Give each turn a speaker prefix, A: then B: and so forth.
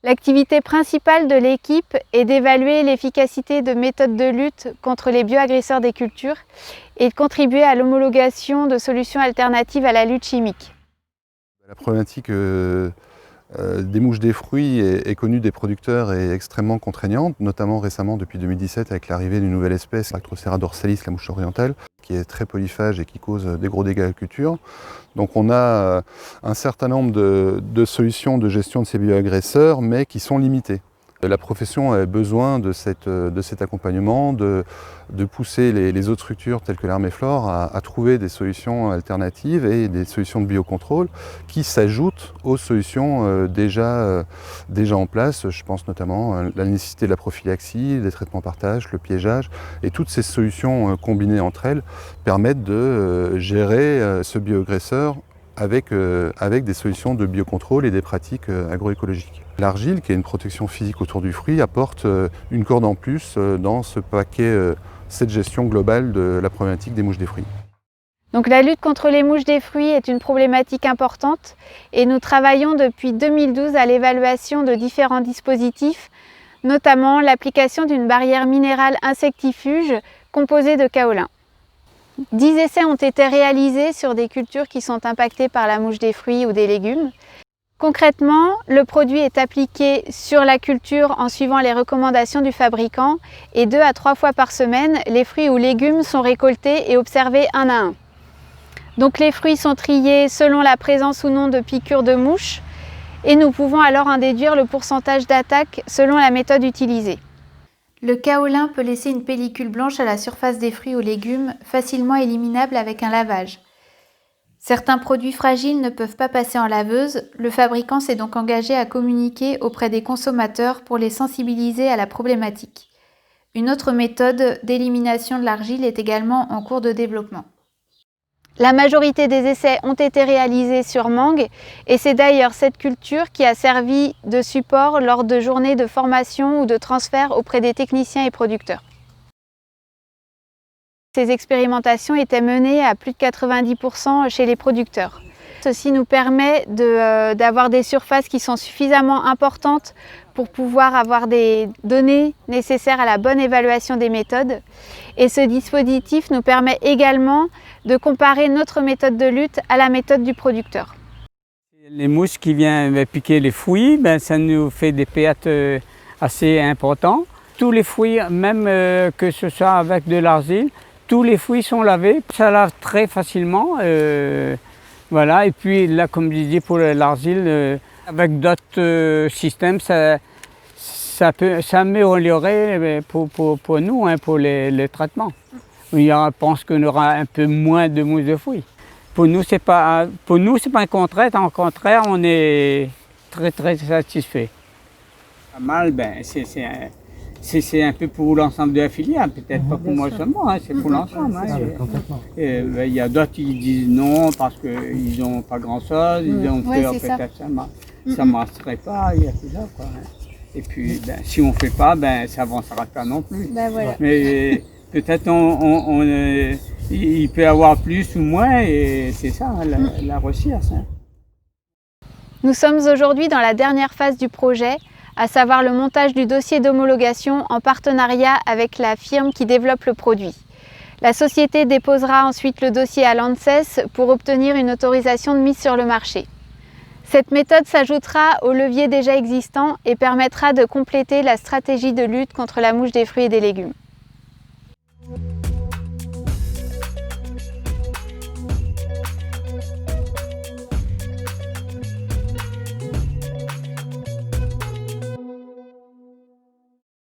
A: L'activité principale de l'équipe est d'évaluer l'efficacité de méthodes de lutte contre les bioagresseurs des cultures et de contribuer à l'homologation de solutions alternatives à la lutte chimique.
B: La problématique des mouches des fruits est connue des producteurs et extrêmement contraignante, notamment récemment depuis 2017 avec l'arrivée d'une nouvelle espèce, Arctocera dorsalis, la mouche orientale, qui est très polyphage et qui cause des gros dégâts à la culture. Donc on a un certain nombre de solutions de gestion de ces bioagresseurs, mais qui sont limitées. La profession a besoin de cet accompagnement, de pousser les autres structures telles que l'Armée Flore à trouver des solutions alternatives et des solutions de biocontrôle qui s'ajoutent aux solutions déjà en place. Je pense notamment à la nécessité de la prophylaxie, des traitements par tâche, le piégeage. Et toutes ces solutions combinées entre elles permettent de gérer ce bioagresseur avec des solutions de biocontrôle et des pratiques agroécologiques. L'argile, qui est une protection physique autour du fruit, apporte une corde en plus dans ce paquet, cette gestion globale de la problématique des mouches des fruits.
A: Donc la lutte contre les mouches des fruits est une problématique importante et nous travaillons depuis 2012 à l'évaluation de différents dispositifs, notamment l'application d'une barrière minérale insectifuge composée de kaolin. 10 essais ont été réalisés sur des cultures qui sont impactées par la mouche des fruits ou des légumes. Concrètement, le produit est appliqué sur la culture en suivant les recommandations du fabricant et 2 à 3 fois par semaine, les fruits ou légumes sont récoltés et observés un à un. Donc les fruits sont triés selon la présence ou non de piqûres de mouches et nous pouvons alors en déduire le pourcentage d'attaque selon la méthode utilisée. Le kaolin peut laisser une pellicule blanche à la surface des fruits ou légumes, facilement éliminable avec un lavage. Certains produits fragiles ne peuvent pas passer en laveuse, le fabricant s'est donc engagé à communiquer auprès des consommateurs pour les sensibiliser à la problématique. Une autre méthode d'élimination de l'argile est également en cours de développement. La majorité des essais ont été réalisés sur mangue et c'est d'ailleurs cette culture qui a servi de support lors de journées de formation ou de transfert auprès des techniciens et producteurs. Ces expérimentations étaient menées à plus de 90% chez les producteurs. Ceci nous permet d'avoir des surfaces qui sont suffisamment importantes pour pouvoir avoir des données nécessaires à la bonne évaluation des méthodes. Et ce dispositif nous permet également de comparer notre méthode de lutte à la méthode du producteur.
C: Les mouches qui viennent piquer les fruits, ça nous fait des pertes assez importantes. Tous les fruits, même que ce soit avec de l'argile, tous les fruits sont lavés, ça lave très facilement. Voilà. Et puis là, comme je dis, pour l'argile, avec d'autres systèmes, ça peut s'améliorer pour nous, pour les traitements. Je pense qu'on aura un peu moins de mousse de fruits. Pour nous, c'est pas un contraire. Au contraire, on est très très satisfait. Pas mal, c'est un peu pour l'ensemble de la filière, peut-être pas pour moi seulement, c'est pour l'ensemble. Il y a d'autres qui disent non parce qu'ils n'ont pas grand-chose, ils ont peur peut-être ça ne marcherait pas, il y a tout ça, quoi. Et puis si on ne fait pas, ça n'avancera pas non plus.
A: Voilà.
C: Mais peut-être il peut y avoir plus ou moins et c'est ça la recherche.
A: Nous sommes aujourd'hui dans la dernière phase du projet, à savoir le montage du dossier d'homologation en partenariat avec la firme qui développe le produit. La société déposera ensuite le dossier à l'ANSES pour obtenir une autorisation de mise sur le marché. Cette méthode s'ajoutera aux leviers déjà existants et permettra de compléter la stratégie de lutte contre la mouche des fruits et des légumes.